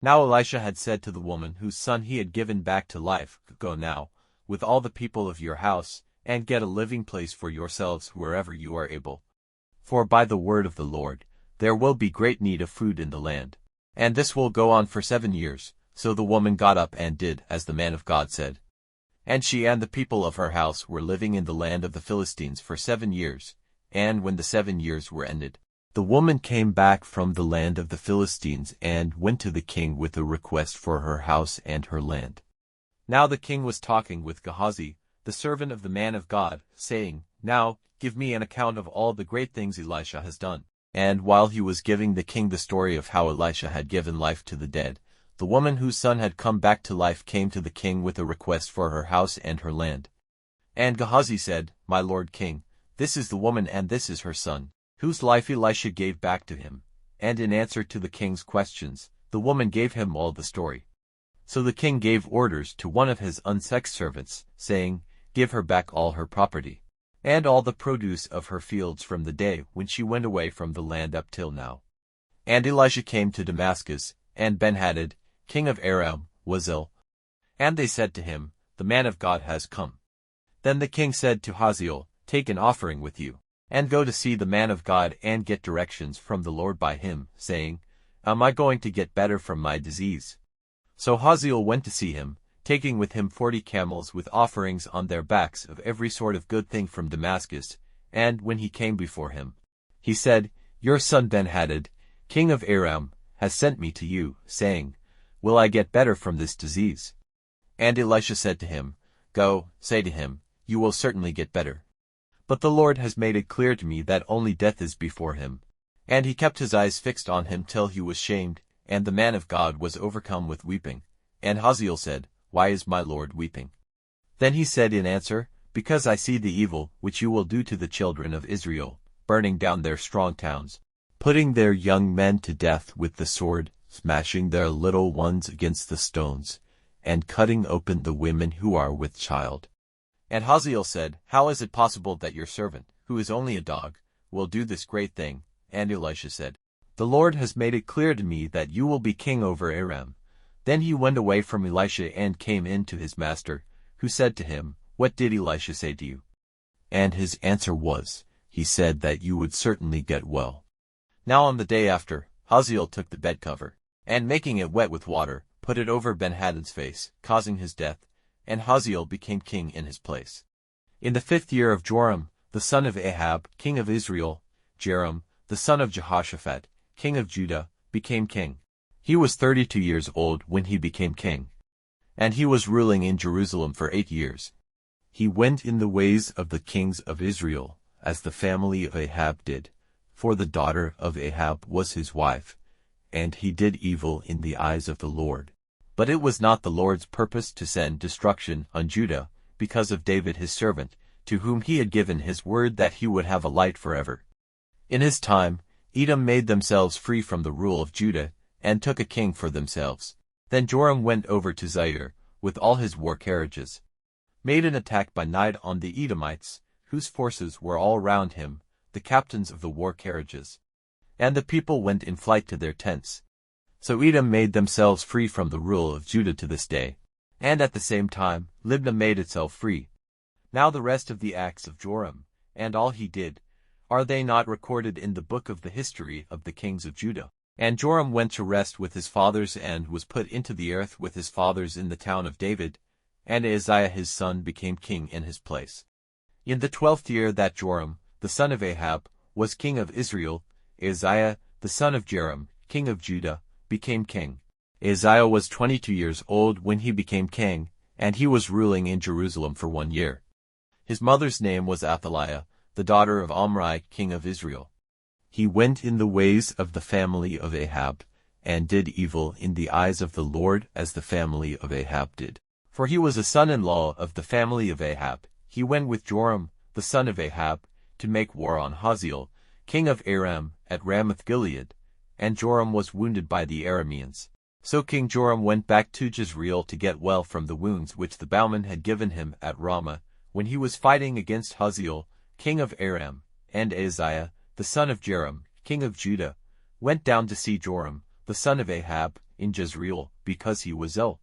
Now Elisha had said to the woman whose son he had given back to life, "Go now, with all the people of your house, and get a living place for yourselves wherever you are able. For by the word of the Lord, there will be great need of food in the land. And this will go on for 7 years." So the woman got up and did as the man of God said. And she and the people of her house were living in the land of the Philistines for 7 years. And when the 7 years were ended, the woman came back from the land of the Philistines and went to the king with a request for her house and her land. Now the king was talking with Gehazi, the servant of the man of God, saying, "Now, give me an account of all the great things Elisha has done." And while he was giving the king the story of how Elisha had given life to the dead, the woman whose son had come back to life came to the king with a request for her house and her land. And Gehazi said, "My lord king, this is the woman and this is her son, whose life Elisha gave back to him." And in answer to the king's questions, the woman gave him all the story. So the king gave orders to one of his unsexed servants, saying, "Give her back all her property, and all the produce of her fields from the day when she went away from the land up till now." And Elisha came to Damascus, and Ben-Hadad, king of Aram, was ill. And they said to him, "The man of God has come." Then the king said to Hazael, "Take an offering with you, and go to see the man of God and get directions from the Lord by him, saying, Am I going to get better from my disease?" So Hazael went to see him, taking with him 40 camels with offerings on their backs of every sort of good thing from Damascus. And when he came before him, he said, "Your son Ben-Hadad, king of Aram, has sent me to you, saying, Will I get better from this disease?" And Elisha said to him, "Go, say to him, you will certainly get better. But the Lord has made it clear to me that only death is before him." And he kept his eyes fixed on him till he was shamed, and the man of God was overcome with weeping. And Hazael said, "Why is my Lord weeping?" Then he said in answer, "Because I see the evil which you will do to the children of Israel, burning down their strong towns, putting their young men to death with the sword, smashing their little ones against the stones, and cutting open the women who are with child." And Hazael said, "How is it possible that your servant, who is only a dog, will do this great thing?" And Elisha said, "The Lord has made it clear to me that you will be king over Aram." Then he went away from Elisha and came in to his master, who said to him, "What did Elisha say to you?" And his answer was, "He said that you would certainly get well." Now on the day after, Hazael took the bed cover, and making it wet with water, put it over Ben-Hadad's face, causing his death, and Hazael became king in his place. In the 5th year of Joram, the son of Ahab, king of Israel, Joram, the son of Jehoshaphat, king of Judah, became king. He was 32 years old when he became king, and he was ruling in Jerusalem for 8 years. He went in the ways of the kings of Israel, as the family of Ahab did, for the daughter of Ahab was his wife, and he did evil in the eyes of the Lord. But it was not the Lord's purpose to send destruction on Judah, because of David his servant, to whom he had given his word that he would have a light forever. In his time, Edom made themselves free from the rule of Judah, and took a king for themselves. Then Joram went over to Zair, with all his war carriages, made an attack by night on the Edomites, whose forces were all round him, the captains of the war carriages. And the people went in flight to their tents. So Edom made themselves free from the rule of Judah to this day. And at the same time, Libnah made itself free. Now the rest of the acts of Joram, and all he did, are they not recorded in the book of the history of the kings of Judah? And Joram went to rest with his fathers and was put into the earth with his fathers in the town of David, and Ahaziah his son became king in his place. In the 12th year that Joram, the son of Ahab, was king of Israel, Ahaziah, the son of Joram, king of Judah, became king. Ahaziah was 22 years old when he became king, and he was ruling in Jerusalem for 1 year. His mother's name was Athaliah, the daughter of Omri, king of Israel. He went in the ways of the family of Ahab, and did evil in the eyes of the Lord as the family of Ahab did. For he was a son-in-law of the family of Ahab. He went with Joram, the son of Ahab, to make war on Hazael, king of Aram, at Ramoth-Gilead, and Joram was wounded by the Arameans. So King Joram went back to Jezreel to get well from the wounds which the bowman had given him at Ramah, when he was fighting against Hazael, king of Aram, and Ahaziah, the son of Joram, king of Judah, went down to see Joram, the son of Ahab, in Jezreel, because he was ill.